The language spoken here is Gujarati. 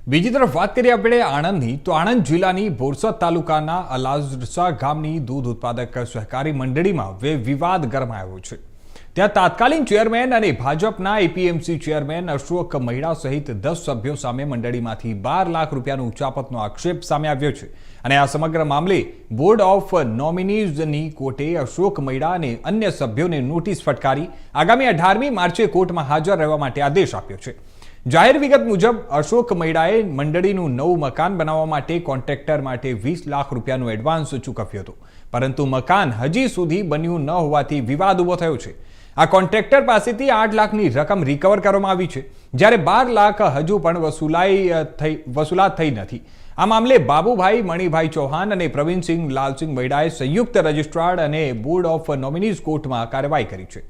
બીજી તરફ વાત કરીએ આપણે આણંદની તો આણંદ જિલ્લાની બોરસદ તાલુકાના અલાજરસા ગામની દૂધ ઉત્પાદક સહકારી મંડળીમાં વિવાદ ગરમાયો છે। ત્યાં તાત્કાલિક ચેરમેન અને ભાજપના એપીએમસી ચેરમેન અશોક મહિડા સહિત 10 સભ્યો સામે મંડળીમાંથી 12 લાખ રૂપિયાનો ઉચાપતનો આક્ષેપ સામે આવ્યો છે અને આ સમગ્ર મામલે બોર્ડ ઓફ નોમિનીઝની કોર્ટે અશોક મહિડા અને અન્ય સભ્યોને નોટિસ ફટકારી આગામી 18મી માર્ચે કોર્ટમાં હાજર રહેવા માટે આદેશ આપ્યો છે। જાહેર વિગત મુજબ અશોક મહિડાએ મંડળીનું નવું મકાન બનાવવા માટે કોન્ટ્રાક્ટર માટે 20 લાખ રૂપિયાનું એડવાન્સ ચૂકવ્યું હતું, પરંતુ મકાન હજી સુધી બન્યું ન હોવાથી વિવાદ ઊભો થયો છે। આ કોન્ટ્રાક્ટર પાસેથી 8 લાખની રકમ રિકવર કરવામાં આવી છે, જ્યારે 12 લાખ હજુ પણ વસૂલાત થઈ નથી। આ મામલે બાબુભાઈ મણિભાઈ ચૌહાણ અને પ્રવીણસિંહ લાલસિંહ મહિડાએ સંયુક્ત રજિસ્ટ્રાર અને બોર્ડ ઓફ નોમિનીઝ કોર્ટમાં કાર્યવાહી કરી છે।